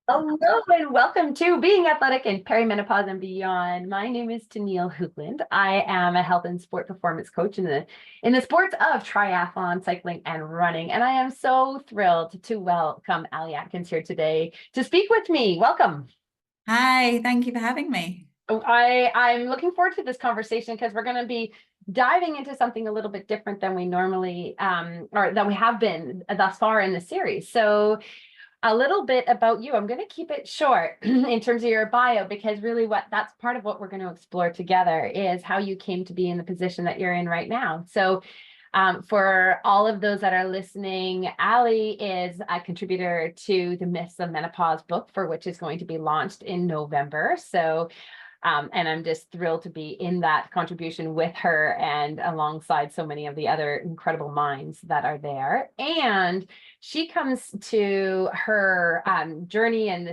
Hello and welcome to Being Athletic in Perimenopause and Beyond. My name is Tenille Hoogland. I am a health and sport performance coach in the sports of triathlon, cycling, and running. And I am so thrilled to welcome Ally Atkins here today to speak with me. Welcome. Hi, thank you for having me. I'm looking forward to this conversation because we're going to be diving into something a little bit different than we normally or that we have been thus far in the series. So a little bit about you. I'm going to keep it short in terms of your bio, because really that's part of what we're going to explore together is how you came to be in the position that you're in right now. So for all of those that are listening, Ally is a contributor to the Myths of Menopause book, for which is going to be launched in November. So and I'm just thrilled to be in that contribution with her and alongside so many of the other incredible minds that are there. And she comes to her journey, and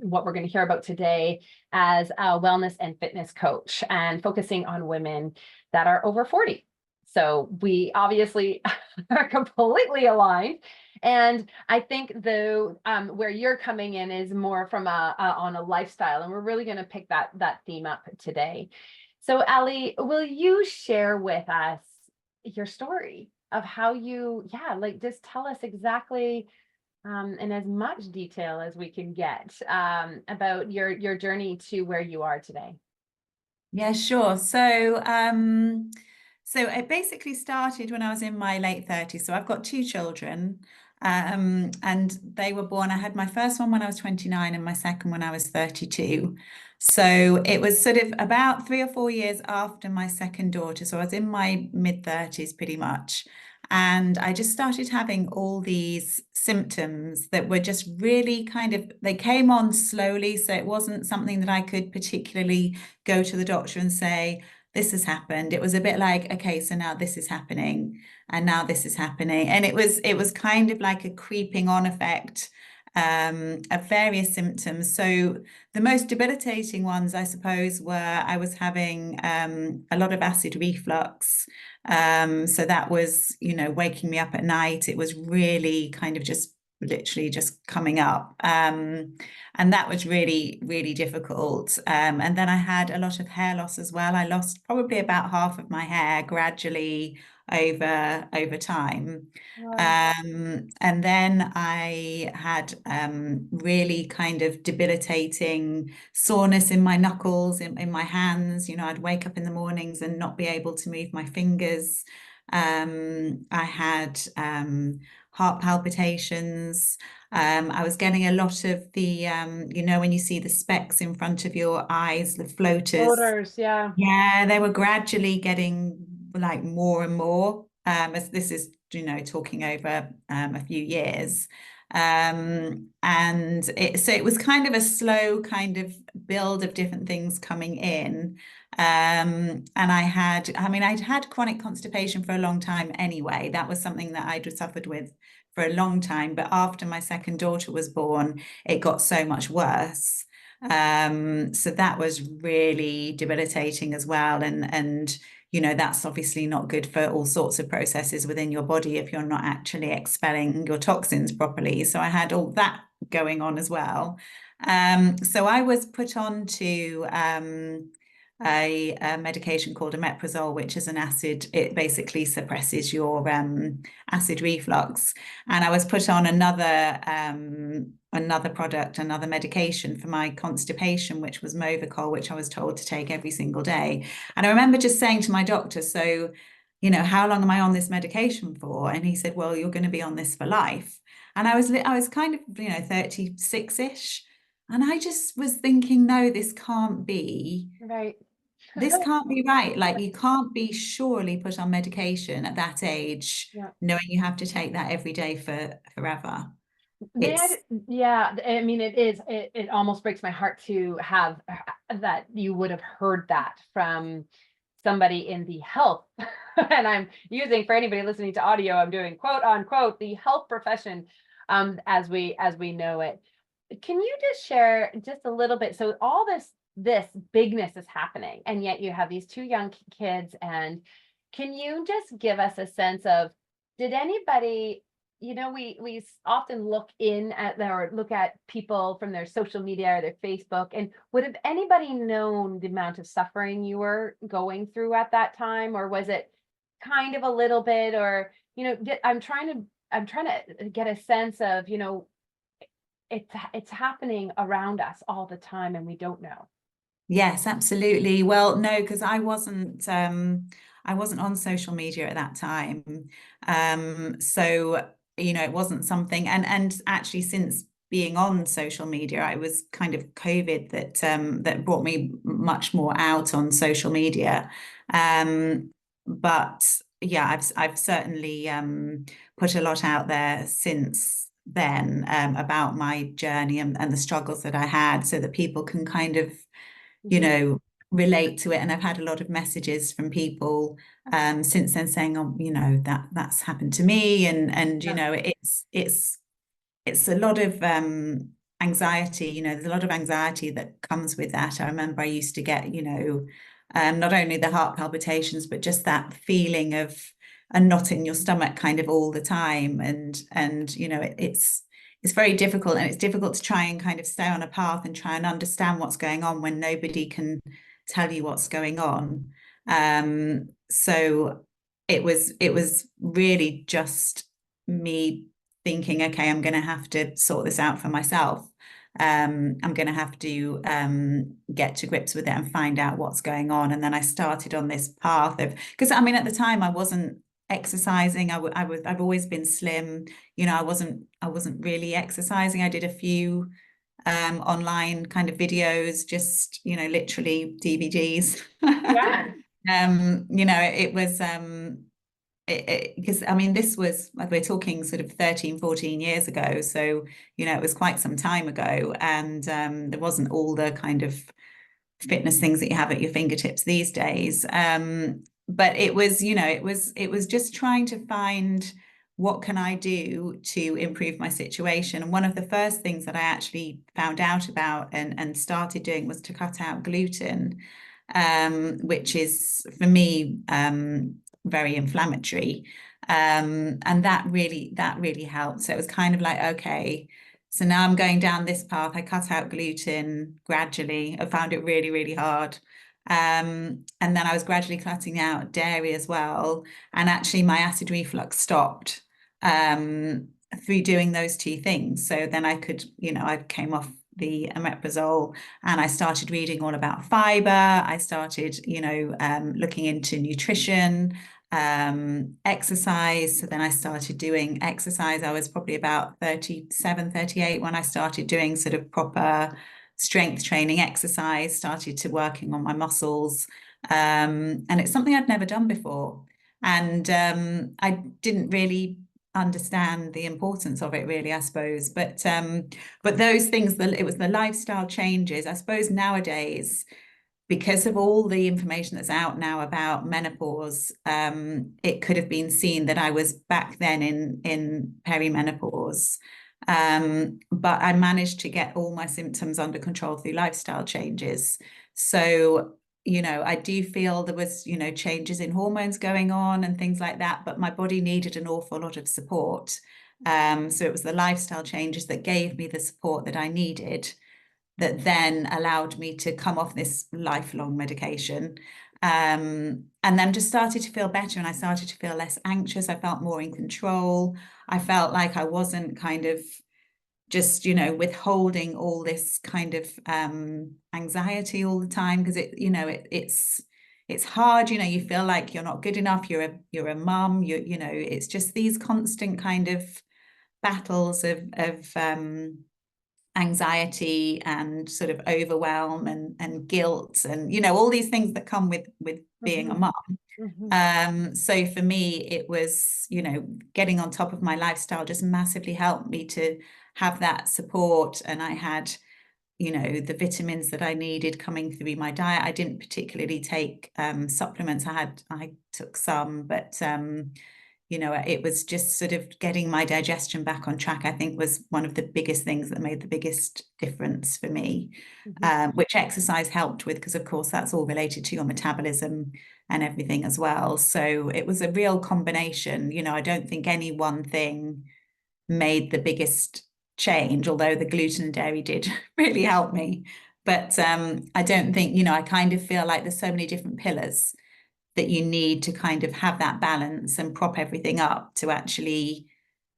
what we're going to hear about today, as a wellness and fitness coach, and focusing on women that are over 40. So we obviously are completely aligned. And I think where you're coming in is more from on a lifestyle, and we're really going to pick that theme up today. So Ally, will you share with us your story of how just tell us exactly in as much detail as we can get about your journey to where you are today. Yeah, sure. So it basically started when I was in my late 30s. So I've got two children, and they were born. I had my first one when I was 29 and my second when I was 32. So it was sort of about 3 or 4 years after my second daughter. So I was in my mid 30s pretty much. And I just started having all these symptoms that were just really they came on slowly. So it wasn't something that I could particularly go to the doctor and say, this has happened. It was a bit like, okay, so now this is happening and now this is happening. And it was kind of like a creeping on effect of various symptoms. So the most debilitating ones, I suppose, were I was having a lot of acid reflux. So that was, waking me up at night. It was really kind of just literally just coming up. And that was really, really difficult. And then I had a lot of hair loss as well. I lost probably about half of my hair gradually over time. Wow. And then I had really kind of debilitating soreness in my knuckles, in my hands. I'd wake up in the mornings and not be able to move my fingers. I had heart palpitations. I was getting a lot of when you see the specks in front of your eyes, the floaters. Odors, yeah. Yeah, they were gradually getting like more and more. As this is, talking over a few years. So it was kind of a slow kind of build of different things coming in. And I'd had chronic constipation for a long time anyway. That was something that I'd suffered with for a long time. But after my second daughter was born, it got so much worse. So that was really debilitating as well. And that's obviously not good for all sorts of processes within your body if you're not actually expelling your toxins properly. So I had all that going on as well. So I was put on to a medication called omeprazole, which is an acid. It basically suppresses your acid reflux. And I was put on another product, another medication for my constipation, which was Movicol, which I was told to take every single day. And I remember just saying to my doctor, so, how long am I on this medication for? And he said, well, you're going to be on this for life. And I was kind of, 36-ish. And I just was thinking, no, this can't be. Right. This can't be right. Like you can't be surely put on medication at that age, Yeah. knowing you have to take that every day for forever. May I, It's yeah, I mean, it almost breaks my heart to have that you would have heard that from somebody in the health. And I'm using, for anybody listening to audio, I'm doing quote unquote the health profession as we know it. Can you just share just a little bit? So all this bigness is happening, and yet you have these two young kids. And can you just give us a sense of, did anybody we often look in at or look at people from their social media or their Facebook, and would have anybody known the amount of suffering you were going through at that time, or was it kind of a little bit, or I'm trying to get a sense of, it's happening around us all the time and we don't know. Yes, absolutely. Well, no, because I wasn't on social media at that time. So, it wasn't something, and actually since being on social media, it was kind of COVID that brought me much more out on social media. But yeah, I've certainly put a lot out there since then, about my journey and the struggles that I had, so that people can kind of Mhm. relate to it. And I've had a lot of messages from people since then saying, oh, that's happened to me. And Yeah. it's a lot of anxiety, there's a lot of anxiety that comes with that. I remember I used to get, not only the heart palpitations, but just that feeling of a knot in your stomach kind of all the time. And it's very difficult, and it's difficult to try and kind of stay on a path and try and understand what's going on when nobody can tell you what's going on. So it was really just me thinking, okay, I'm going to have to sort this out for myself. I'm going to have to get to grips with it and find out what's going on. And then I started on this path of, because I mean, at the time I wasn't exercising. I've always been slim. I wasn't really exercising. I did a few online kind of videos, just literally DVDs. Yeah. It was because I mean, this was, we're talking sort of 13, 14 years ago, so it was quite some time ago, and there wasn't all the kind of fitness things that you have at your fingertips these days. But it was just trying to find, what can I do to improve my situation? And one of the first things that I actually found out about and started doing was to cut out gluten, which is for me very inflammatory. And that really helped. So it was kind of like, okay, so now I'm going down this path. I cut out gluten gradually. I found it really, really hard. And then I was gradually cutting out dairy as well. And actually my acid reflux stopped through doing those two things. So then I came off the omeprazole, and I started reading all about fiber. I started, looking into nutrition, exercise. So then I started doing exercise. I was probably about 37, 38 when I started doing sort of proper strength training exercise, started to working on my muscles. And it's something I'd never done before. And I didn't really understand the importance of it, really, I suppose. But those things, it was the lifestyle changes. I suppose nowadays, because of all the information that's out now about menopause, it could have been seen that I was back then in perimenopause. But I managed to get all my symptoms under control through lifestyle changes. So, I do feel there was, changes in hormones going on and things like that, but my body needed an awful lot of support. So it was the lifestyle changes that gave me the support that I needed, that then allowed me to come off this lifelong medication. And then just started to feel better, and I started to feel less anxious. I felt more in control. I felt like I wasn't kind of just, withholding all this kind of anxiety all the time, because it's hard, you feel like you're not good enough, you're a mum, it's just these constant kind of battles of anxiety and sort of overwhelm and guilt, and all these things that come with being a Mhm. mum. So for me, it was, getting on top of my lifestyle just massively helped me to have that support. And I had, the vitamins that I needed coming through my diet. I didn't particularly take supplements. I took some, but it was just sort of getting my digestion back on track, I think, was one of the biggest things that made the biggest difference for me, Mhm. which exercise helped with, because of course that's all related to your metabolism and everything as well. So it was a real combination. I don't think any one thing made the biggest change, although the gluten and dairy did really help me. But I don't think, I kind of feel like there's so many different pillars that you need to kind of have that balance and prop everything up to actually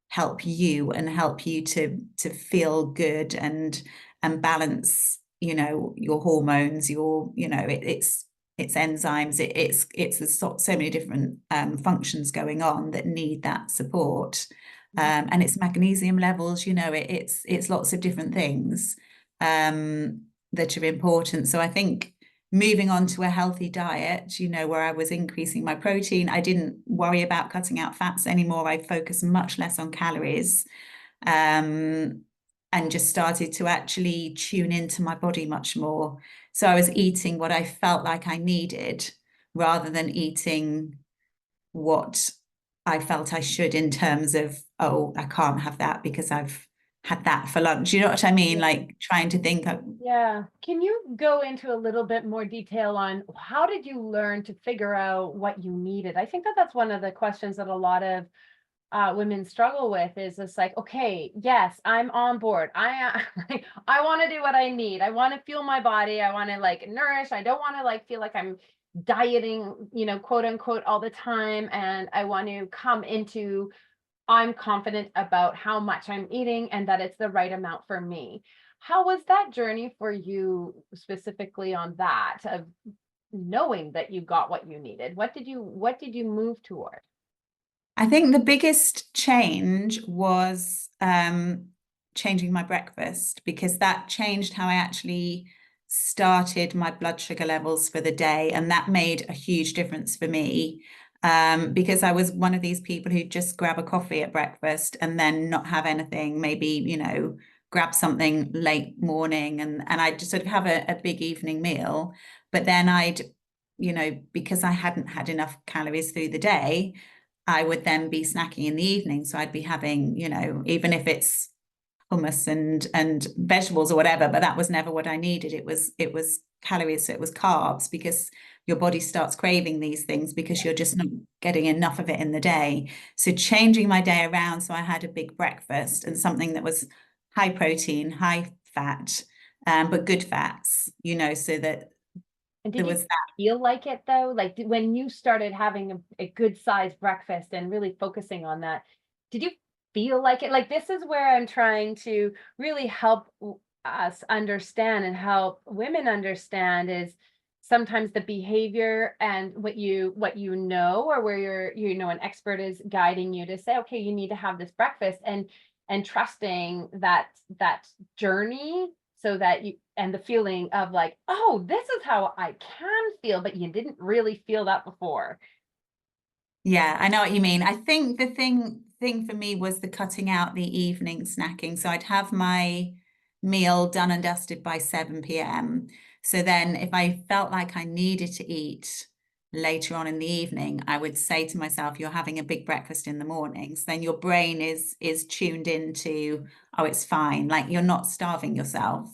help you and help you to feel good and balance, your hormones, it's enzymes, there's so many different functions going on that need that support. And it's magnesium levels, it's lots of different things that are important. So I think moving on to a healthy diet, where I was increasing my protein, I didn't worry about cutting out fats anymore. I focused much less on calories, and just started to actually tune into my body much more. So I was eating what I felt like I needed rather than eating what I felt I should, in terms of, oh, I can't have that because I've had that for lunch. You know what I mean? Like trying to think of. Yeah. Can you go into a little bit more detail on how did you learn to figure out what you needed? I think that that's one of the questions that a lot of women struggle with, is it's like, okay, yes, I'm on board. I want to do what I need. I want to feel my body. I want to like nourish. I don't want to like feel like I'm dieting, quote unquote, all the time. And I want to come into, I'm confident about how much I'm eating and that it's the right amount for me. How was that journey for you specifically on that, of knowing that you got what you needed? What did you move toward? I think the biggest change was changing my breakfast, because that changed how I actually started my blood sugar levels for the day. And that made a huge difference for me, because I was one of these people who just grab a coffee at breakfast and then not have anything, maybe, grab something late morning, and I'd just sort of have a big evening meal. But then because I hadn't had enough calories through the day, I would then be snacking in the evening. So I'd be having, even if it's hummus and vegetables or whatever, but that was never what I needed. It was calories, so it was carbs, because your body starts craving these things because you're just not getting enough of it in the day. So changing my day around, so I had a big breakfast and something that was high protein, high fat, but good fats, so that And there did you was that. feel like it though? Like when you started having a good sized breakfast and really focusing on that, did you feel like it? Like this is where I'm trying to really help us understand and help women understand, is sometimes the behavior and what you know, or where an expert is guiding you to say, okay, you need to have this breakfast, and trusting that journey, so that you, and the feeling of like, oh, this is how I can feel, but you didn't really feel that before. Yeah, I know what you mean. I think the thing for me was the cutting out the evening snacking. So I'd have my meal done and dusted by 7 p.m. So then if I felt like I needed to eat later on in the evening, I would say to myself, you're having a big breakfast in the mornings. Then your brain is tuned into, oh, it's fine. Like you're not starving yourself.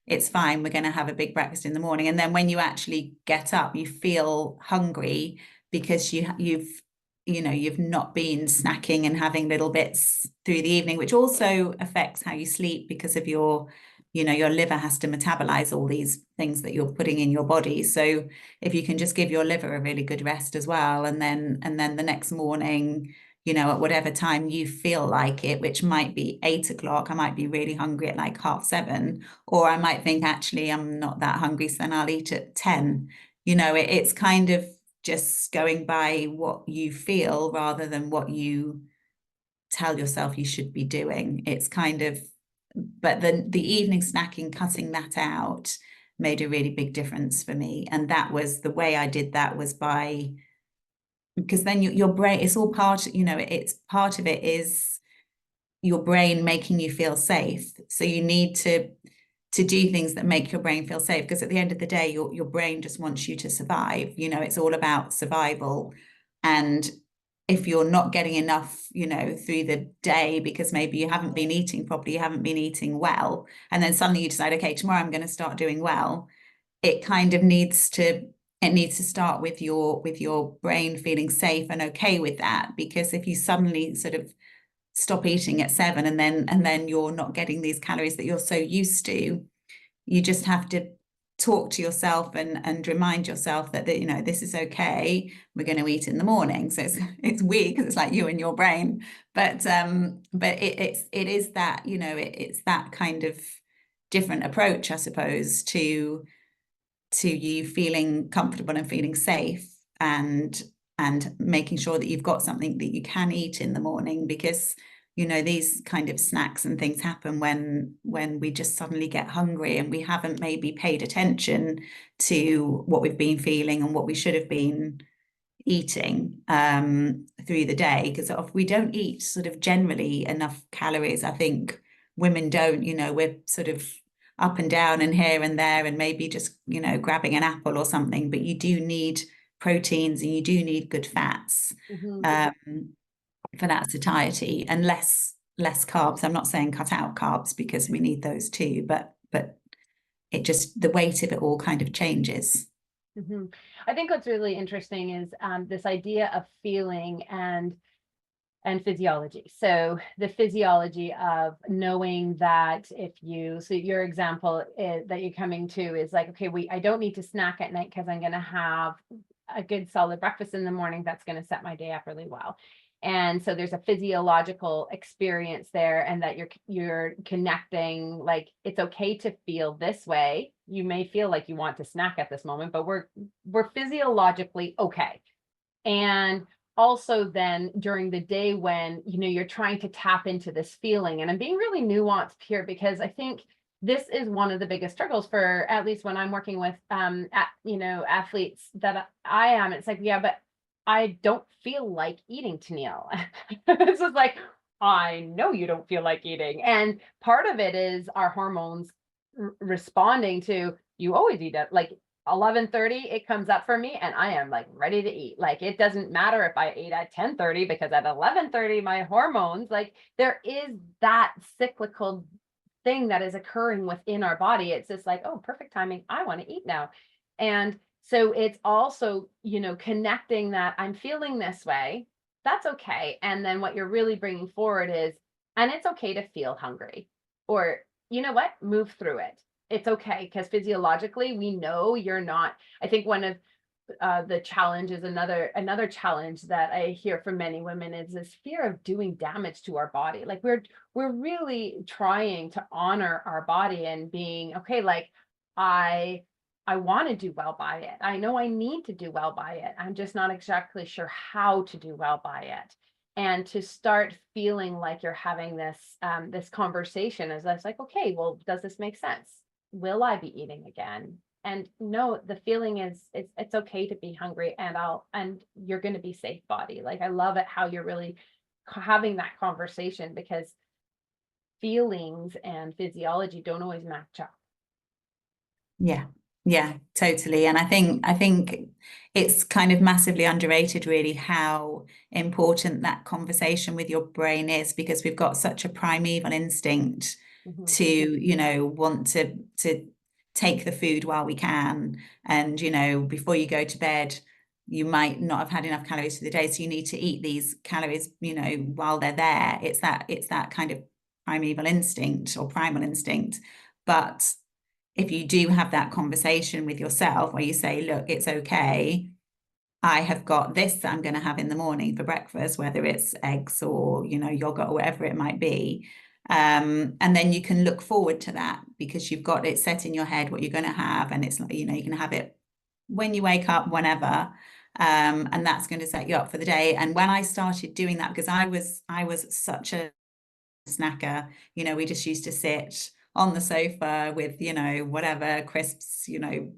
It's fine. We're going to have a big breakfast in the morning. And then when you actually get up, you feel hungry because you've not been snacking and having little bits through the evening, which also affects how you sleep, because of your liver has to metabolize all these things that you're putting in your body. So if you can just give your liver a really good rest as well, and then the next morning, at whatever time you feel like it, which might be 8 o'clock, I might be really hungry at like 7:30, or I might think, actually, I'm not that hungry, so then I'll eat at 10. It's kind of just going by what you feel rather than what you tell yourself you should be doing. It's kind of, but the evening snacking, cutting that out, made a really big difference for me. And that was the way I did that, was by, because then your brain, it's all part, it's part of it is your brain making you feel safe. So you need to do things that make your brain feel safe, because at the end of the day, your brain just wants you to survive. It's all about survival. And if you're not getting enough, through the day, because maybe you haven't been eating properly, you haven't been eating well, and then suddenly you decide, okay, tomorrow I'm going to start doing well, it kind of needs to start with your brain feeling safe and okay with that. Because if you suddenly sort of stop eating at 7 and then you're not getting these calories that you're so used to. You just have to talk to yourself and remind yourself that you know, this is okay. We're going to eat in the morning. So it's weird because it's like you and your brain, but it is that, you know, it's that kind of different approach, I suppose, to you feeling comfortable and feeling safe, and making sure that you've got something that you can eat in the morning, because you know, these kind of snacks and things happen when we just suddenly get hungry and we haven't maybe paid attention to what we've been feeling and what we should have been eating through the day, because we don't eat sort of generally enough calories. I think women don't, you know, we're sort of up and down and here and there and maybe just, you know, grabbing an apple or something, but you do need proteins and you do need good fats for that satiety, and less carbs. I'm not saying cut out carbs, because we need those too, but it just, the weight of it all kind of changes. I think what's really interesting is this idea of feeling and physiology. So the physiology of knowing that if you, so your example is, that you're coming to is like, okay, I don't need to snack at night because I'm going to have a good solid breakfast in the morning that's going to set my day up really well. And so there's a physiological experience there, and that you're connecting, like, it's okay to feel this way. You may feel like you want to snack at this moment, but we're physiologically okay. And also then during the day when, you know, you're trying to tap into this feeling, and I'm being really nuanced here because I think this is one of the biggest struggles for, at least when I'm working with you know, athletes that I am. It's like, yeah, but I don't feel like eating, Tenille. It's just like, I know you don't feel like eating. And part of it is our hormones responding to, you always eat at like 11:30, it comes up for me and I am like ready to eat. Like, it doesn't matter if I ate at 10:30, because at 11:30, my hormones, like, there is that cyclical thing that is occurring within our body. It's just like, oh, perfect timing, I want to eat now. And so it's also, you know, connecting that I'm feeling this way, that's okay. And then what you're really bringing forward is, and it's okay to feel hungry, or, you know what, move through it. It's okay, because physiologically we know you're not. I think one of the challenge is another challenge that I hear from many women is this fear of doing damage to our body. Like, we're really trying to honor our body and being okay, like, I want to do well by it. I know I need to do well by it. I'm just not exactly sure how to do well by it. And to start feeling like you're having this this conversation is, that's like, okay, well, does this make sense? Will I be eating again? And no, the feeling is, it's okay to be hungry, and you're going to be safe, body. Like, I love it how you're really having that conversation, because feelings and physiology don't always match up. Yeah, totally. And I think it's kind of massively underrated, really, how important that conversation with your brain is, because we've got such a primeval instinct to, you know, want to take the food while we can. And, you know, before you go to bed, you might not have had enough calories for the day, so you need to eat these calories, you know, while they're there. It's that kind of primeval instinct or primal instinct. But if you do have that conversation with yourself where you say, look, it's okay, I have got this that I'm going to have in the morning for breakfast, whether it's eggs or, you know, yogurt or whatever it might be. And then you can look forward to that, because you've got it set in your head what you're going to have. And it's, you know, you can have it when you wake up, whenever. And that's going to set you up for the day. And when I started doing that, because I was such a snacker, you know, we just used to sit on the sofa with, you know, whatever, crisps, you know,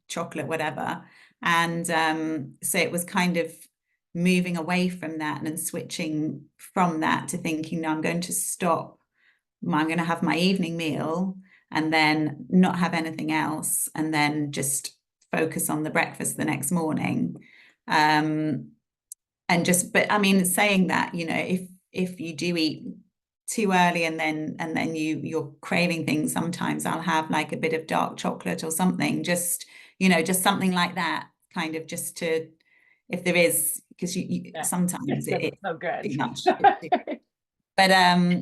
chocolate, whatever. And so it was kind of moving away from that and switching from that to thinking, no, I'm going to stop. I'm going to have my evening meal and then not have anything else, and then just focus on the breakfast the next morning. And just, but I mean, saying that, you know, if you do eat too early and then you're craving things, sometimes I'll have like a bit of dark chocolate or something, just, you know, just something like that, kind of just to, if there is, because you Yeah. sometimes it's so good. too much. But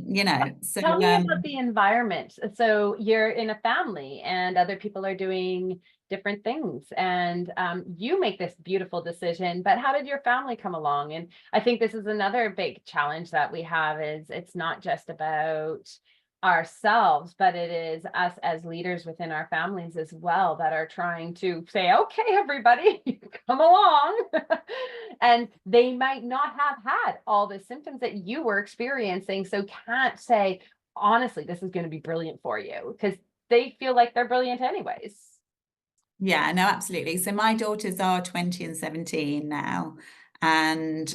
you know, so Tell me about the environment. So you're in a family and other people are doing different things, and you make this beautiful decision, but how did your family come along? And I think this is another big challenge that we have, is it's not just about ourselves, but it is us as leaders within our families as well that are trying to say, okay, everybody, come along. And they might not have had all the symptoms that you were experiencing, so can't say, honestly, this is going to be brilliant for you, because they feel like they're brilliant anyways. yeah, no, absolutely. So my daughters are 20 and 17 now. And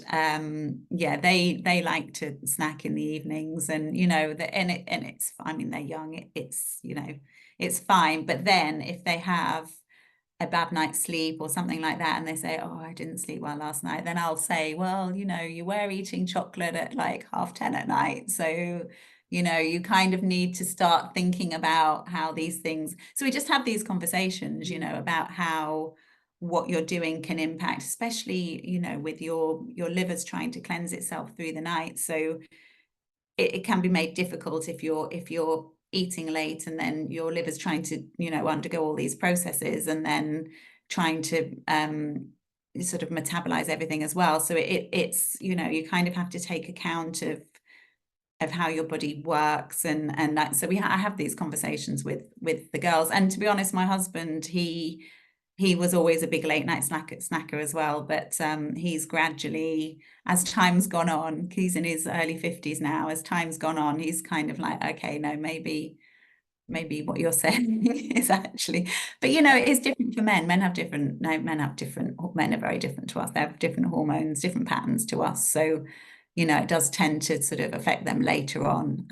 yeah, they like to snack in the evenings, and you know that, and it's, I mean, they're young, it's, you know, it's fine. But then if they have a bad night's sleep or something like that, and they say, oh, I didn't sleep well last night, then I'll say, well, you know, you were eating chocolate at like 10:30 at night, so you know, you kind of need to start thinking about how these things, so we just have these conversations, you know, about how what you're doing can impact, especially, you know, with your liver's trying to cleanse itself through the night. So it can be made difficult if you're eating late, and then your liver's trying to, you know, undergo all these processes, and then trying to sort of metabolize everything as well. So it's, you know, you kind of have to take account of how your body works, and that, so I have these conversations with the girls. And to be honest, my husband, he was always a big late night snacker as well, but he's gradually, as time's gone on, he's in his early 50s now, as time's gone on, he's kind of like, okay, no, maybe what you're saying is actually, but you know, it is different for men. Men have different, no, men are very different to us. They have different hormones, different patterns to us. So, you know, it does tend to sort of affect them later on.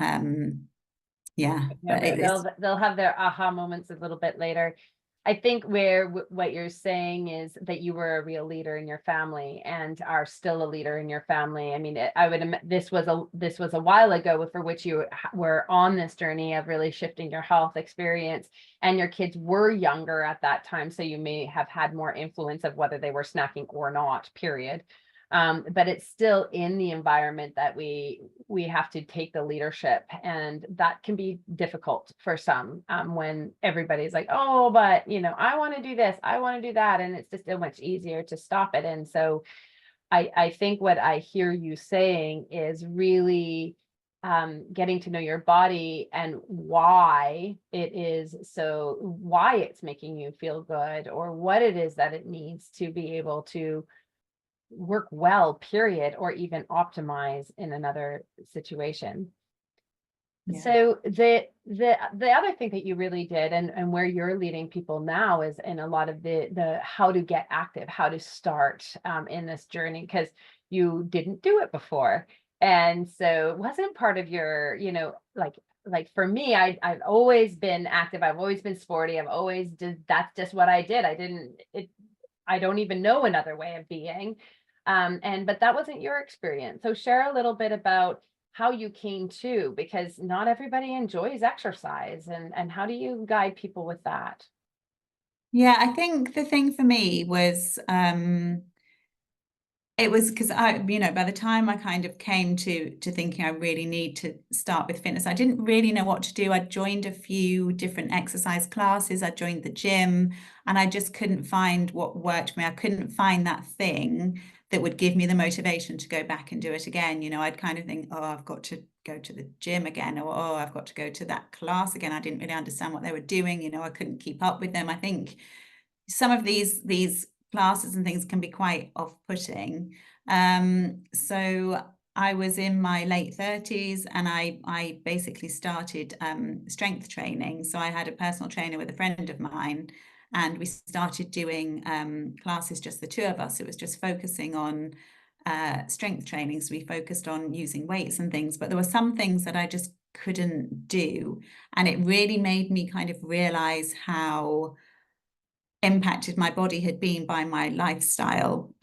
Yeah, Yeah, but it's, they'll have their aha moments a little bit later. I think what you're saying is that you were a real leader in your family and are still a leader in your family. I mean, I would this was a while ago, for which you were on this journey of really shifting your health experience, and your kids were younger at that time, so you may have had more influence of whether they were snacking or not, period. But it's still in the environment that we have to take the leadership, and that can be difficult for some, when everybody's like, oh, but you know, I want to do this, I want to do that, and it's just so much easier to stop it. And so I think what I hear you saying is really getting to know your body and why it's making you feel good, or what it is that it needs to be able to work well, period, or even optimize in another situation. yeah. So the other thing that you really did, and where you're leading people now, is in a lot of the how to get active, how to start in this journey, because you didn't do it before. And so it wasn't part of your, you know, like for me, I've always been active, I've always been sporty, I've always did, that's just what I did. I don't even know another way of being. But that wasn't your experience. So share a little bit about how you came to, because not everybody enjoys exercise, and how do you guide people with that? Yeah, I think the thing for me was it was because I, you know, by the time I kind of came to thinking I really need to start with fitness, I didn't really know what to do. I joined a few different exercise classes, I joined the gym, and I just couldn't find what worked for me. I couldn't find that thing that would give me the motivation to go back and do it again. You know, I'd kind of think, oh, I've got to go to the gym again, or oh, I've got to go to that class again. I didn't really understand what they were doing. You know, I couldn't keep up with them. I think some of these classes and things can be quite off-putting. So I was in my late 30s, and I basically started strength training. So I had a personal trainer with a friend of mine, and we started doing classes, just the two of us. It was just focusing on strength training. So we focused on using weights and things, but there were some things that I just couldn't do. And it really made me kind of realize how impacted my body had been by my lifestyle.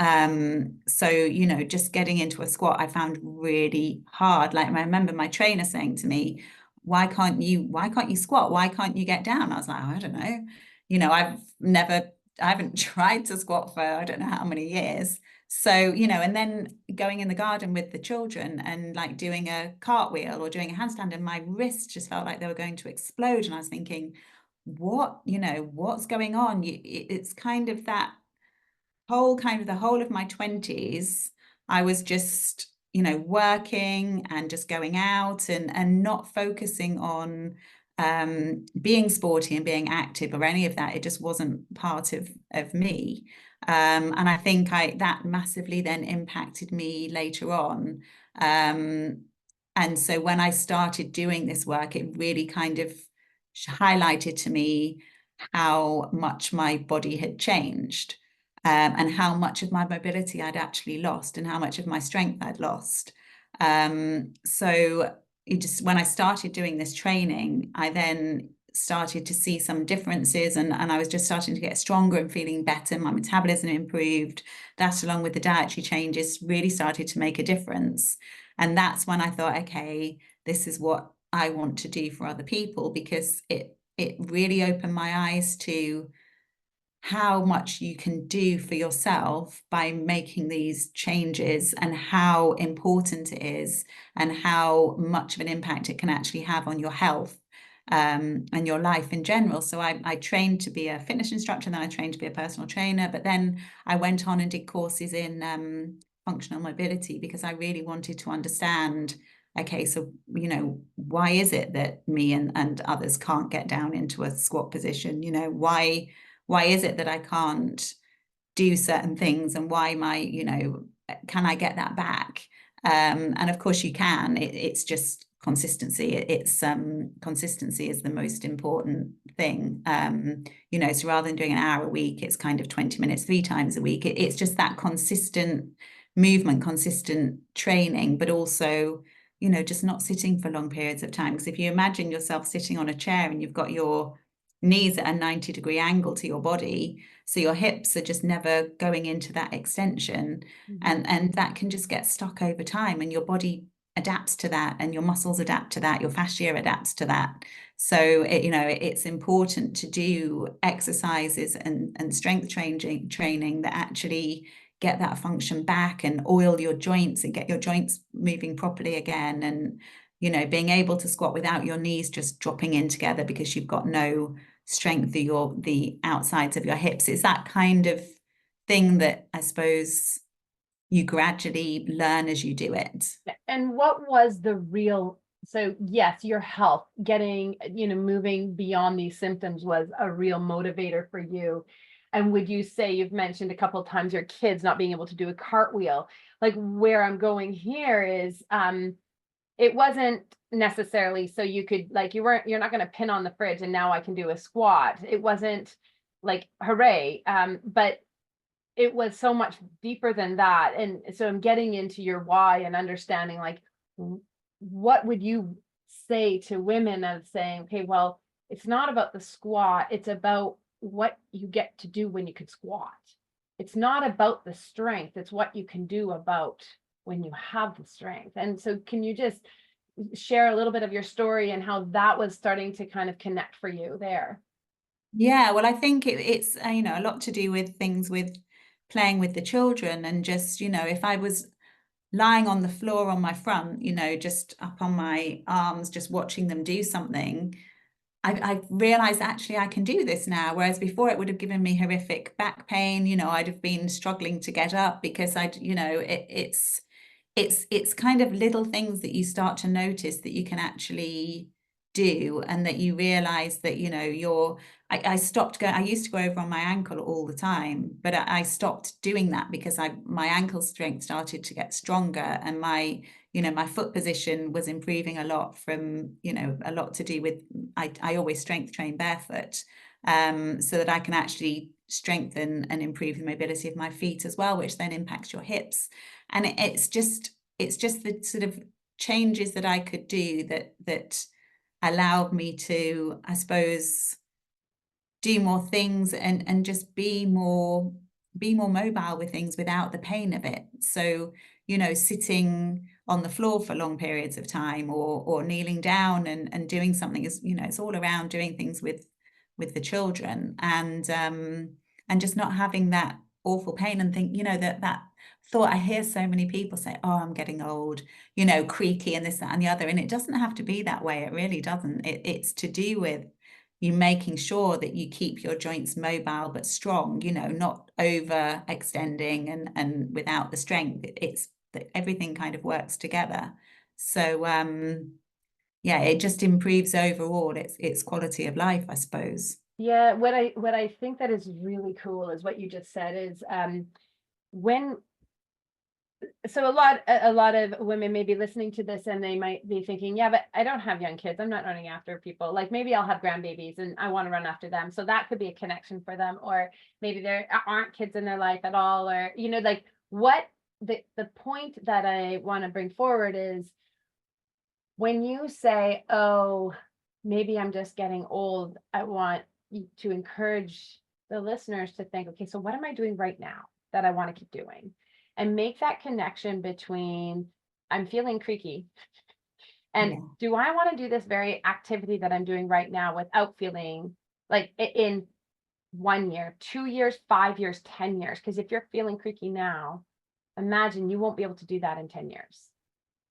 So, you know, just getting into a squat, I found really hard. Like, I remember my trainer saying to me, why can't you squat? Why can't you get down? I was like, oh, I don't know. You know, I've never haven't tried to squat for I don't know how many years. So, you know, and then going in the garden with the children and like doing a cartwheel or doing a handstand, and my wrists just felt like they were going to explode. And I was thinking, what, you know, what's going on? It's kind of that the whole of my 20s, I was just, you know, working and just going out and not focusing on being sporty and being active or any of that. It just wasn't part of me. And I think that massively then impacted me later on. And so when I started doing this work, it really kind of highlighted to me how much my body had changed, and how much of my mobility I'd actually lost and how much of my strength I'd lost. So when I started doing this training, I then started to see some differences, and I was just starting to get stronger and feeling better. My metabolism improved. That, along with the dietary changes, really started to make a difference. And that's when I thought, okay, this is what I want to do for other people, because it really opened my eyes to how much you can do for yourself by making these changes, and how important it is, and how much of an impact it can actually have on your health, and your life in general. So I trained to be a fitness instructor, and then I trained to be a personal trainer, but then I went on and did courses in functional mobility, because I really wanted to understand, okay, so, you know, why is it that me and others can't get down into a squat position? You know, why is it that I can't do certain things, and why you know, can I get that back? And of course you can. It's just consistency. Consistency is the most important thing. You know, so rather than doing an hour a week, it's kind of 20 minutes 3 times a week. It's just that consistent movement, consistent training, but also, you know, just not sitting for long periods of time. Because if you imagine yourself sitting on a chair and you've got your knees at a 90-degree angle to your body, so your hips are just never going into that extension, and that can just get stuck over time, and your body adapts to that, and your muscles adapt to that, your fascia adapts to that. So you know, it's important to do exercises and strength training that actually get that function back, and oil your joints and get your joints moving properly again. And you know, being able to squat without your knees just dropping in together because you've got no strength through the outsides of your hips. It's that kind of thing that I suppose you gradually learn as you do it. And what was the real, so yes, your health, getting, you know, moving beyond these symptoms was a real motivator for you. And would you say, you've mentioned a couple of times your kids not being able to do a cartwheel, like where I'm going here is, it wasn't necessarily so you could, like, you're not going to pin on the fridge and now I can do a squat. It wasn't like, hooray. But it was so much deeper than that. And so I'm getting into your why and understanding, like, what would you say to women of saying, okay, well, it's not about the squat, it's about what you get to do when you could squat. It's not about the strength, it's what you can do about when you have the strength. And so can you just share a little bit of your story and how that was starting to kind of connect for you there? Yeah, well, I think it's you know, a lot to do with things with playing with the children, and just, you know, if I was lying on the floor on my front, you know, just up on my arms, just watching them do something, I realized actually I can do this now. Whereas before it would have given me horrific back pain. You know, I'd have been struggling to get up because you know, it's kind of little things that you start to notice that you can actually do, and that you realize that, you know, I stopped going. I used to go over on my ankle all the time, but I stopped doing that because my ankle strength started to get stronger, and my, you know, my foot position was improving a lot from, you know, a lot to do with, I always strength train barefoot, so that I can actually strengthen and improve the mobility of my feet as well, which then impacts your hips. And it's just the sort of changes that I could do that allowed me to, I suppose, do more things and just be more mobile with things without the pain of it. So, you know, sitting on the floor for long periods of time, or kneeling down and doing something is, you know, it's all around doing things with the children. And and just not having that awful pain, and think, that thought, I hear so many people say, oh, I'm getting old, creaky and this, that, and the other. And it doesn't have to be that way. It really doesn't. It's to do with you making sure that you keep your joints mobile but strong, not overextending and without the strength. It's that everything kind of works together. So yeah, it just improves overall its quality of life, I suppose. Yeah, what I think that is really cool is what you just said is when so a lot of women may be listening to this and they might be thinking, yeah, but I don't have young kids. I'm not running after people. Like maybe I'll have grandbabies and I want to run after them. So that could be a connection for them. Or maybe there aren't kids in their life at all. Or, like what the point that I want to bring forward is when you say, oh, maybe I'm just getting old, I want to encourage the listeners to think, okay, so what am I doing right now that I want to keep doing? And make that connection between I'm feeling creaky and Yeah. do I want to do this very activity that I'm doing right now without feeling like in 1 year, 2 years, 5 years, 10 years? Because if you're feeling creaky now, imagine you won't be able to do that in 10 years.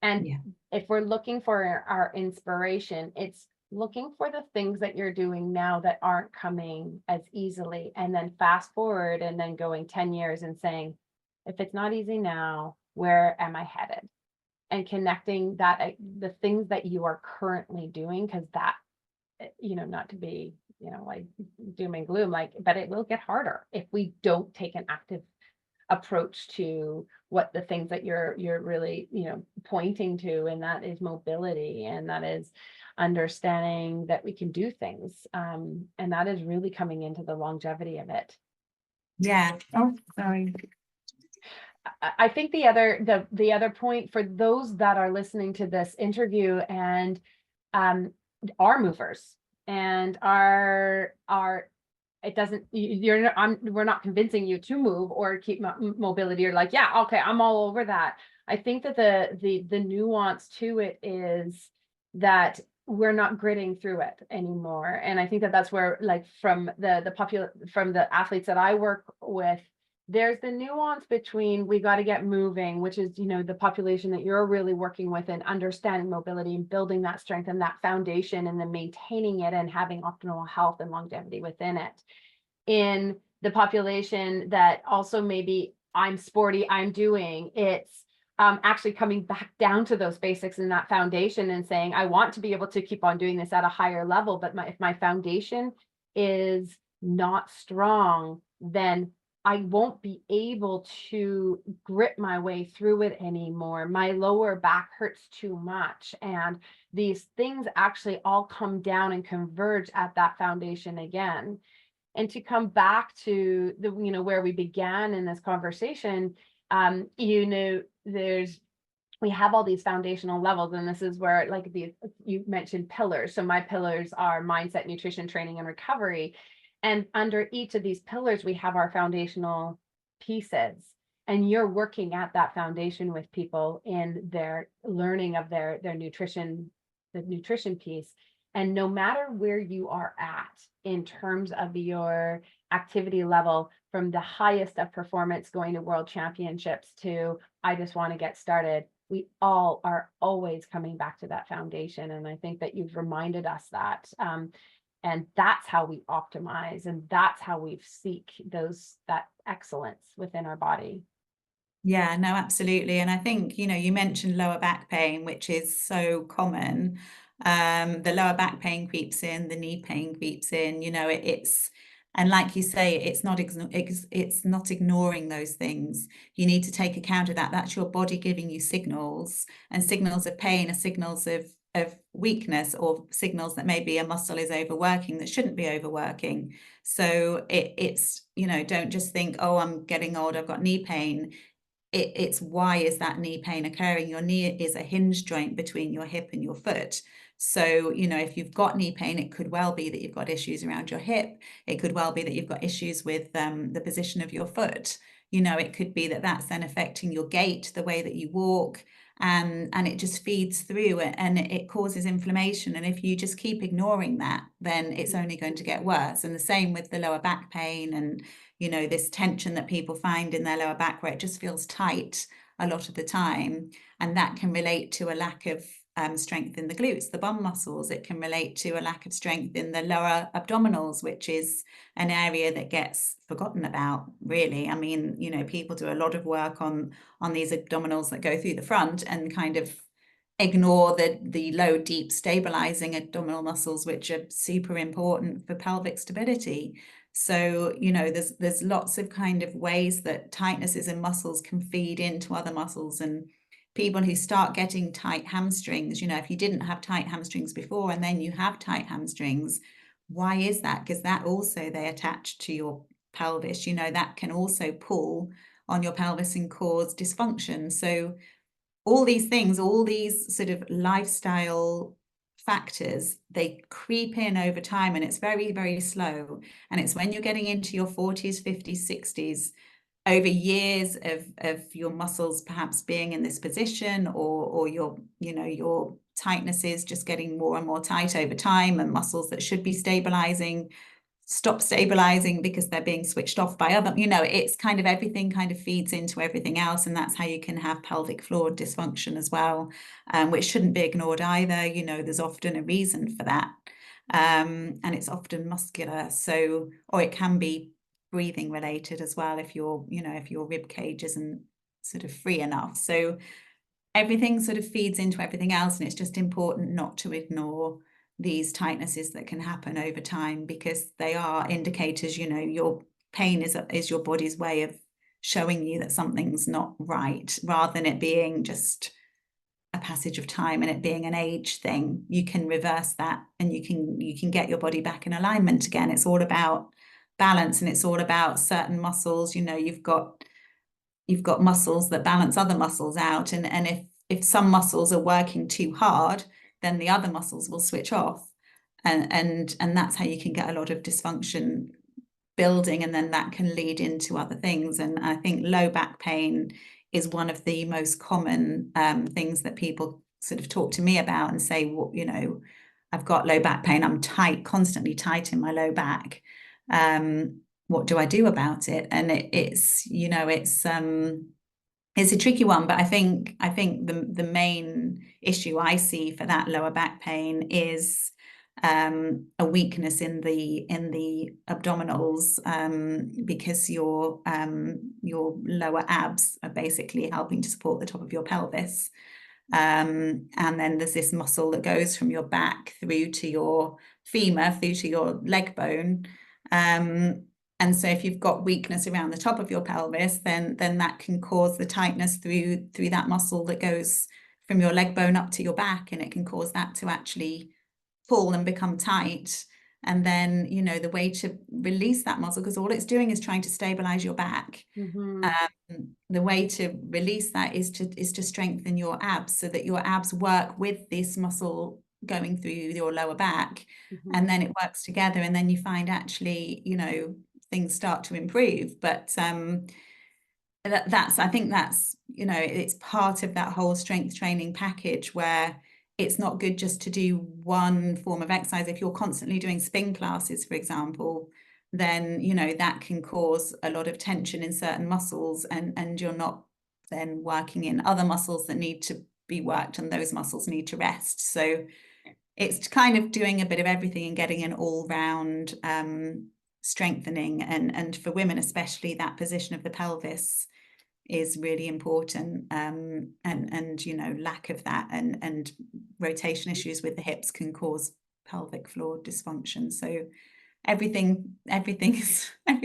And Yeah. if we're looking for our inspiration, it's looking for the things that you're doing now that aren't coming as easily, and then fast forward and then going 10 years and saying, if it's not easy now, where am I headed? And connecting that the things that you are currently doing, because that, not to be, like doom and gloom, but it will get harder if we don't take an active approach to what the things that you're really pointing to, and that is mobility, and that is understanding that we can do things, and that is really coming into the longevity of it. Yeah. Oh, sorry. I think the other point for those that are listening to this interview and are movers and are it doesn't we're not convincing you to move or keep mobility. You're like, yeah, okay, I'm all over that. I think that the nuance to it is that we're not gritting through it anymore. And I think that that's where, like, from the athletes that I work with, there's the nuance between we got to get moving, which is, the population that you're really working with, and understanding mobility and building that strength and that foundation, and then maintaining it and having optimal health and longevity within it. In the population that also maybe I'm sporty, I'm doing it's actually coming back down to those basics and that foundation and saying, I want to be able to keep on doing this at a higher level, but if my foundation is not strong, then I won't be able to grit my way through it anymore. My lower back hurts too much. And these things actually all come down and converge at that foundation again. And to come back to the, where we began in this conversation, we have all these foundational levels, and this is where, like, you mentioned pillars. So my pillars are mindset, nutrition, training, and recovery. And under each of these pillars, we have our foundational pieces. And you're working at that foundation with people in their learning of their nutrition, the nutrition piece. And no matter where you are at in terms of your activity level, from the highest of performance going to world championships to I just want to get started, we all are always coming back to that foundation. And I think that you've reminded us that. And that's how we optimize, and that's how we seek that excellence within our body. Yeah, no, absolutely. And I think, you mentioned lower back pain, which is so common. The lower back pain creeps in, the knee pain creeps in, and like you say, it's not ignoring those things. You need to take account of that. That's your body giving you signals, and signals of pain are signals of weakness, or signals that maybe a muscle is overworking that shouldn't be overworking. So it's, don't just think, oh, I'm getting old, I've got knee pain. It's why is that knee pain occurring? Your knee is a hinge joint between your hip and your foot. So, if you've got knee pain, it could well be that you've got issues around your hip. It could well be that you've got issues with the position of your foot. It could be that that's then affecting your gait, the way that you walk. and it just feeds through and it causes inflammation. And if you just keep ignoring that, then it's only going to get worse. And the same with the lower back pain and, you know, this tension that people find in their lower back where it just feels tight a lot of the time. And that can relate to a lack of strength in the glutes, the bum muscles. It can relate to a lack of strength in the lower abdominals, which is an area that gets forgotten about, really. I mean, you know, people do a lot of work on these abdominals that go through the front and kind of ignore the low, deep, stabilizing abdominal muscles, which are super important for pelvic stability. So, you know, there's lots of kind of ways that tightnesses in muscles can feed into other muscles. And people who start getting tight hamstrings, you know, if you didn't have tight hamstrings before and then you have tight hamstrings, why is that? Because that also, they attach to your pelvis, you know, that can also pull on your pelvis and cause dysfunction. So all these things, all these sort of lifestyle factors, they creep in over time, and it's very, very slow. And it's when you're getting into your 40s, 50s, 60s, over years of your muscles perhaps being in this position, or your, you know, your tightness is just getting more and more tight over time, and muscles that should be stabilizing stop stabilizing because they're being switched off by other, you know, it's kind of everything kind of feeds into everything else. And that's how you can have pelvic floor dysfunction as well, which shouldn't be ignored either. You know, there's often a reason for that. And it's often muscular. So, or it can be breathing related as well if you're, you know, if your rib cage isn't sort of free enough. So everything sort of feeds into everything else, and it's just important not to ignore these tightnesses that can happen over time, because they are indicators. You know, your pain is your body's way of showing you that something's not right, rather than it being just a passage of time and it being an age thing. You can reverse that, and you can get your body back in alignment again. It's all about balance, and it's all about certain muscles. You know, you've got muscles that balance other muscles out, and if some muscles are working too hard, then the other muscles will switch off, and that's how you can get a lot of dysfunction building, and then that can lead into other things. And I think low back pain is one of the most common things that people sort of talk to me about and say, well, you know, I've got low back pain, I'm tight, constantly tight in my low back. What do I do about it? And it's, you know, it's a tricky one, but I think the main issue I see for that lower back pain is a weakness in the abdominals, because your lower abs are basically helping to support the top of your pelvis. And then there's this muscle that goes from your back through to your femur, through to your leg bone. And so if you've got weakness around the top of your pelvis, then that can cause the tightness through that muscle that goes from your leg bone up to your back, and it can cause that to actually pull and become tight. And then, you know, the way to release that muscle, because all it's doing is trying to stabilize your back. Mm-hmm. The way to release that is to strengthen your abs, so that your abs work with this muscle going through your lower back, Mm-hmm. and then it works together, and then you find actually, you know, things start to improve. But I think that's, you know, it's part of that whole strength training package, where it's not good just to do one form of exercise. If you're constantly doing spin classes, for example, then, you know, that can cause a lot of tension in certain muscles, and you're not then working in other muscles that need to be worked, and those muscles need to rest. So it's kind of doing a bit of everything and getting an all-round strengthening, and for women especially, that position of the pelvis is really important, and you know, lack of that and rotation issues with the hips can cause pelvic floor dysfunction. So everything's in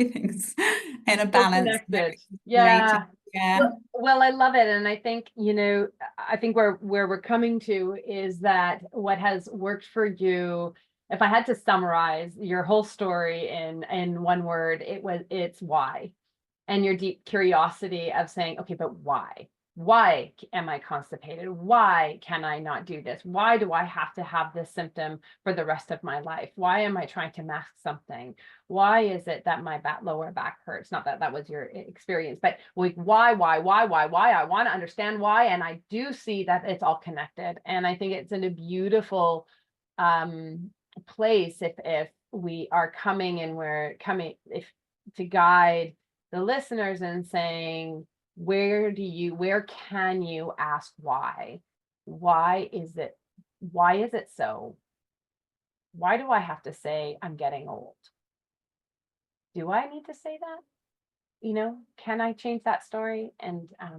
a So balance, connected. related. Yeah. Yeah. Well, I love it. And I think, you know, I think where we're coming to is that what has worked for you, if I had to summarize your whole story in one word, it's why. And your deep curiosity of saying, okay, but why? why am I constipated? Why can I not do this? Why do I have to have this symptom for the rest of my life? Why am I trying to mask something? Why is it that my lower back hurts? Not that that was your experience, but like why? I want to understand why, and I do see that it's all connected. And I think it's in a beautiful place if we are coming and we're coming if to guide the listeners and saying, where can you ask why? Why is it so? Why do I have to say I'm getting old? Do I need to say that? Can I change that story? And I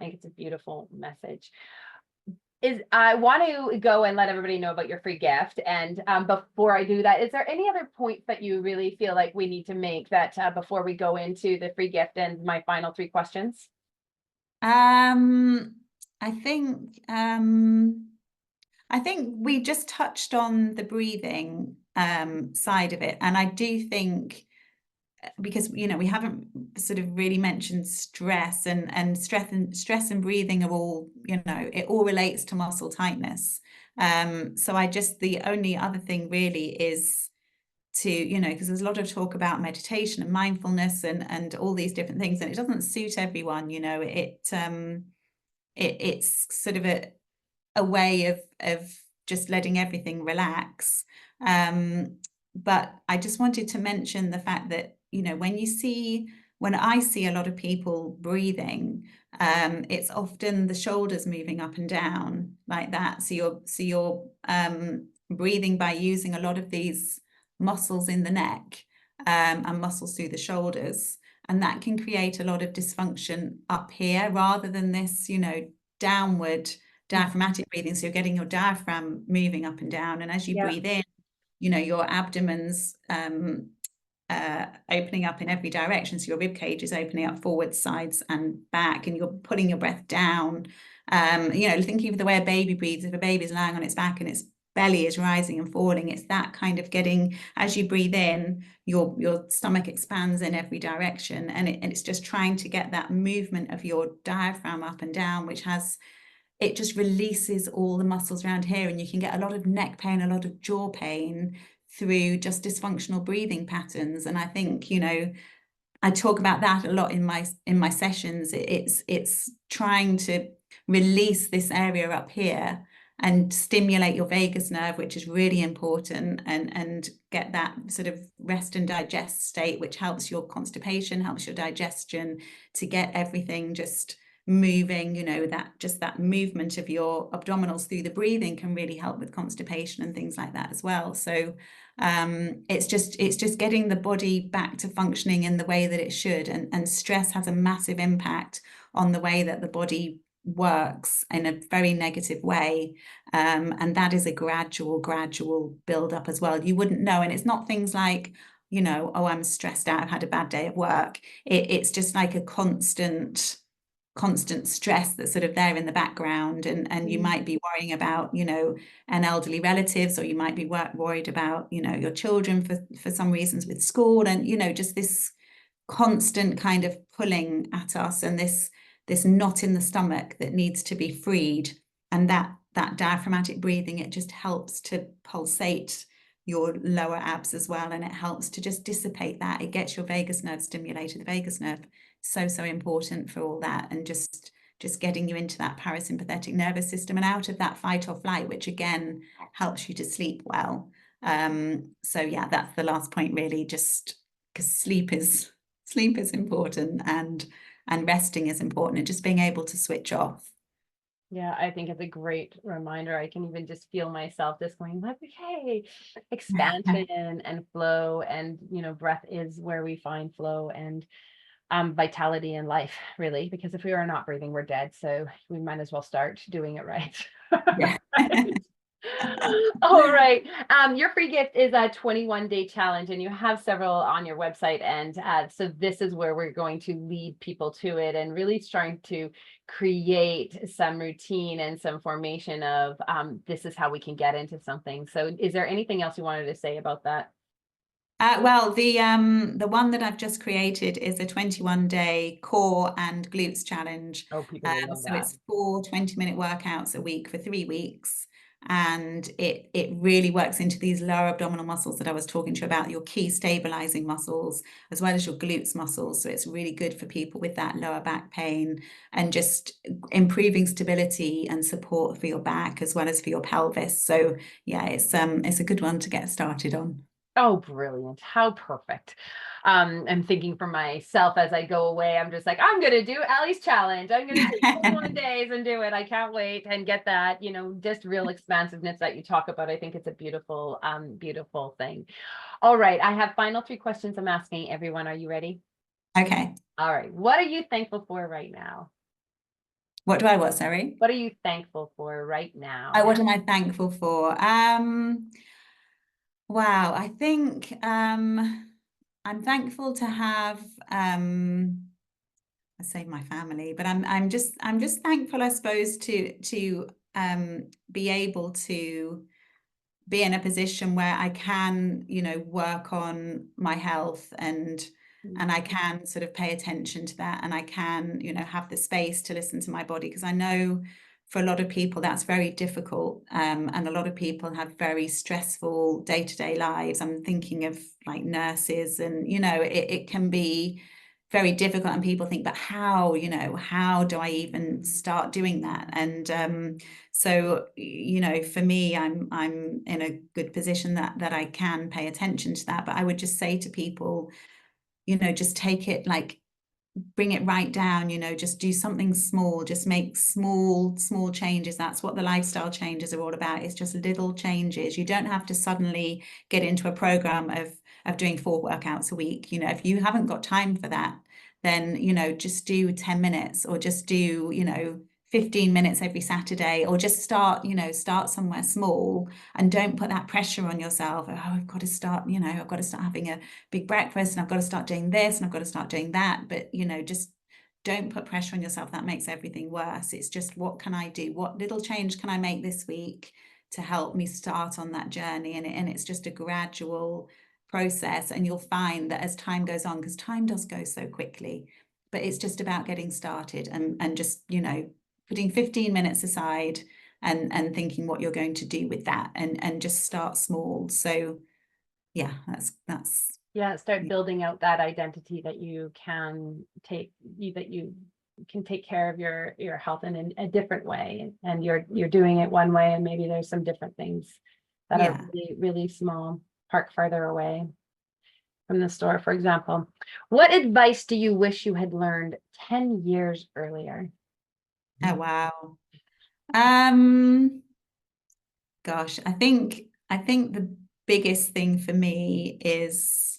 think it's a beautiful message. I want to go and let everybody know about your free gift. And before I do that, is there any other points that you really feel like we need to make that before we go into the free gift and my final 3 questions? I think we just touched on the breathing side of it, and I do think, because we haven't sort of really mentioned stress and stress and breathing are all, it all relates to muscle tightness. So the only other thing really is to, because there's a lot of talk about meditation and mindfulness and all these different things, and it doesn't suit everyone. It's sort of a way of just letting everything relax. But I just wanted to mention the fact that, when I see a lot of people breathing, it's often the shoulders moving up and down like that. So you're breathing by using a lot of these muscles in the neck and muscles through the shoulders. And that can create a lot of dysfunction up here rather than this, downward diaphragmatic breathing. So you're getting your diaphragm moving up and down. And as you breathe in, your abdomen's opening up in every direction. So your rib cage is opening up forwards, sides, and back, and you're pulling your breath down. Thinking of the way a baby breathes. If a baby is lying on its back and its belly is rising and falling, it's that kind of getting, as you breathe in, your stomach expands in every direction, and it's just trying to get that movement of your diaphragm up and down, which it just releases all the muscles around here, and you can get a lot of neck pain, a lot of jaw pain through just dysfunctional breathing patterns. And I think, I talk about that a lot in my sessions. It's trying to release this area up here and stimulate your vagus nerve, which is really important, and get that sort of rest and digest state, which helps your constipation, helps your digestion, to get everything just moving. That movement of your abdominals through the breathing can really help with constipation and things like that as well. So it's just getting the body back to functioning in the way that it should, and stress has a massive impact on the way that the body works in a very negative way, and that is a gradual build up as well. You wouldn't know, and it's not things like, oh, I'm stressed out, I've had a bad day at work. It's just like a constant stress that's sort of there in the background, and you might be worrying about, an elderly relatives, or you might be worried about, your children for some reasons with school, and just this constant kind of pulling at us, and this knot in the stomach that needs to be freed. And that diaphragmatic breathing, it just helps to pulsate your lower abs as well, and it helps to just dissipate that. It gets your vagus nerve stimulated. The vagus nerve, so important for all that, and just getting you into that parasympathetic nervous system and out of that fight or flight, which again helps you to sleep well. So yeah, that's the last point really, just because sleep is important, and resting is important, and just being able to switch off. Yeah, I think it's a great reminder. I can even just feel myself just going like, okay, expansion and flow, and breath is where we find flow and vitality in life, really, because if we are not breathing, we're dead. So we might as well start doing it right. Yeah. All right. Your free gift is a 21-day challenge, and you have several on your website. And so this is where we're going to lead people to it, and really trying to create some routine and some formation of this is how we can get into something. So is there anything else you wanted to say about that? Well, the one that I've just created is a 21-day core and glutes challenge. Oh, people will love So that. it's 4 20-minute workouts a week for 3 weeks. And it really works into these lower abdominal muscles that I was talking to you about, your key stabilizing muscles, as well as your glutes muscles. So it's really good for people with that lower back pain and just improving stability and support for your back as well as for your pelvis. So yeah, it's a good one to get started on. Oh, brilliant. How perfect. I'm thinking for myself as I go away, I'm just like, I'm going to do Ally's challenge. I'm going to take 21 days and do it. I can't wait and get that, just real expansiveness that you talk about. I think it's a beautiful, beautiful thing. All right. I have final 3 questions I'm asking everyone. Are you ready? Okay. All right. What are you thankful for right now? What do I what, sorry? What are you thankful for right now? What am I thankful for? Wow, I think I'm thankful to have I say my family, but I'm just thankful, I suppose, to be able to be in a position where I can, work on my health and I can sort of pay attention to that and I can, have the space to listen to my body because I know for a lot of people that's very difficult. And a lot of people have very stressful day-to-day lives. I'm thinking of like nurses and, it can be very difficult and people think, but how do I even start doing that? And so, for me, I'm in a good position that I can pay attention to that. But I would just say to people, just take it like bring it right down, just do something small, just make small changes. That's what the lifestyle changes are all about. It's just little changes. You don't have to suddenly get into a program of doing 4 workouts a week. If you haven't got time for that, then just do 10 minutes or just do 15 minutes every Saturday, or just start somewhere small and don't put that pressure on yourself. Oh, I've got to start, I've got to start having a big breakfast and I've got to start doing this and I've got to start doing that. But, just don't put pressure on yourself. That makes everything worse. It's just, what can I do? What little change can I make this week to help me start on that journey? And it's just a gradual process. And you'll find that as time goes on, because time does go so quickly, but it's just about getting started and just, putting 15 minutes aside and thinking what you're going to do with that and just start small. So yeah, that's Yeah, start building out that identity that you can take care of your health in a different way, and you're doing it one way, and maybe there's some different things that are yeah. really, really small, park farther away from the store, for example. What advice do you wish you had learned 10 years earlier? Oh wow. Um Gosh, I think the biggest thing for me is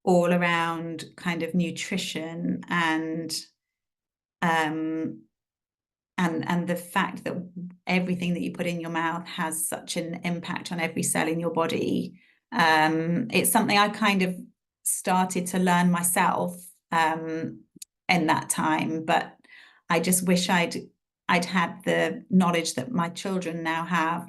all around kind of nutrition um and the fact that everything that you put in your mouth has such an impact on every cell in your body. It's something I kind of started to learn myself in that time, but I just wish I'd had the knowledge that my children now have,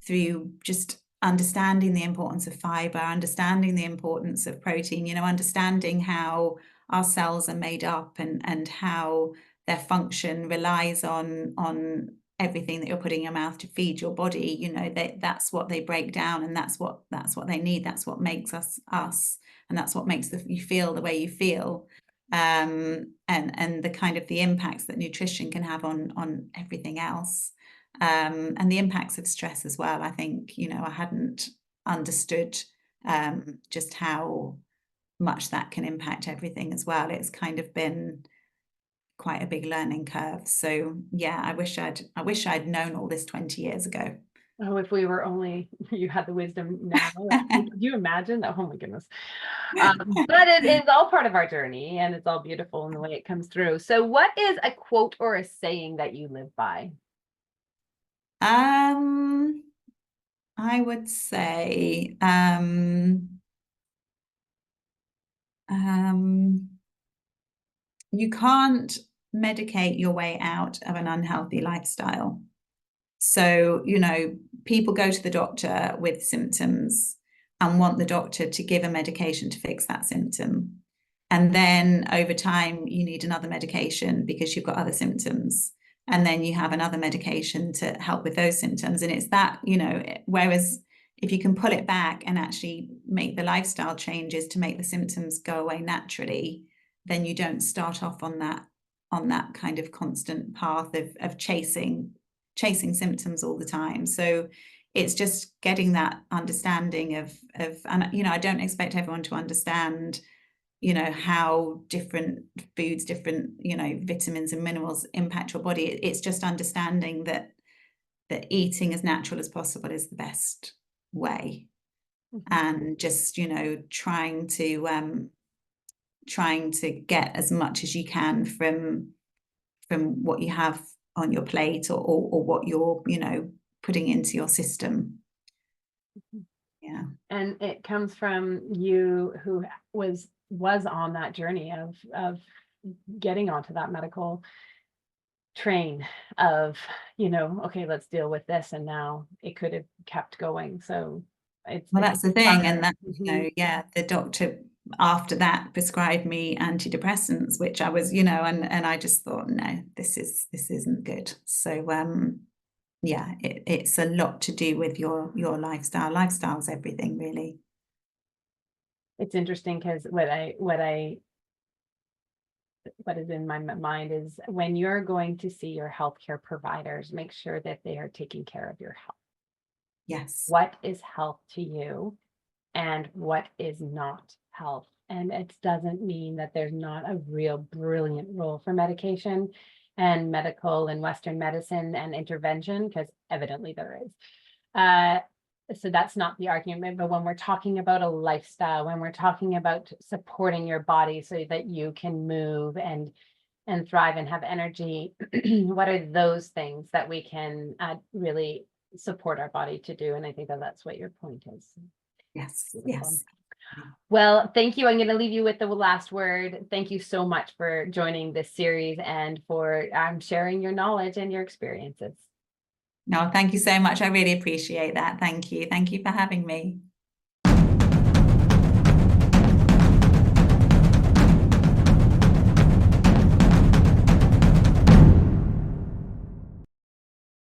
through just understanding the importance of fiber, understanding the importance of protein, understanding how our cells are made up and how their function relies on everything that you're putting in your mouth to feed your body. That's what they break down, and that's what they need. That's what makes us us, and that's what makes you feel the way you feel. And the kind of the impacts that nutrition can have on everything else, and the impacts of stress as well. I think, I hadn't understood just how much that can impact everything as well. It's kind of been quite a big learning curve. So yeah, I wish I'd known all this 20 years ago. Oh, if we were only you had the wisdom now. Could you imagine that? Oh my goodness. But it is all part of our journey, and it's all beautiful in the way it comes through. So what is a quote or a saying that you live by? Um, I would say, um, you can't medicate your way out of an unhealthy lifestyle. So, people go to the doctor with symptoms and want the doctor to give a medication to fix that symptom. And then over time, you need another medication because you've got other symptoms. And then you have another medication to help with those symptoms. And it's that, you know, whereas if you can pull it back and actually make the lifestyle changes to make the symptoms go away naturally, then you don't start off on that kind of constant path of chasing symptoms all the time. So it's just getting that understanding of, and, you know, I don't expect everyone to understand, you know, how different foods, different, you know, vitamins and minerals impact your body. It's just understanding that eating as natural as possible is the best way. And just, you know, trying to get as much as you can from what you have on your plate, or what you're, you know, putting into your system. Yeah. And it comes from you who was on that journey of getting onto that medical train of, you know, okay, let's deal with this, and now it could have kept going. So Well, that's the thing. And that, Mhm. you know, yeah, the doctor after that prescribed me antidepressants, which I was, you know, and I just thought, no, this isn't good. So yeah, it's a lot to do with your lifestyle. Lifestyle's everything, really. It's interesting because what is in my mind is, when you're going to see your healthcare providers, make sure that they are taking care of your health. Yes. What is health to you and what is not health? And it doesn't mean that there's not a real brilliant role for medication and medical and Western medicine and intervention, because evidently there is. So that's not the argument, but when we're talking about a lifestyle, when we're talking about supporting your body so that you can move and thrive and have energy, what are those things that we can really support our body to do? And I think that that's what your point is. Yes. Beautiful. Yes. Well, thank you. I'm going to leave you with the last word. Thank you so much for joining this series and for sharing your knowledge and your experiences. No, thank you so much. I really appreciate that. Thank you. Thank you for having me.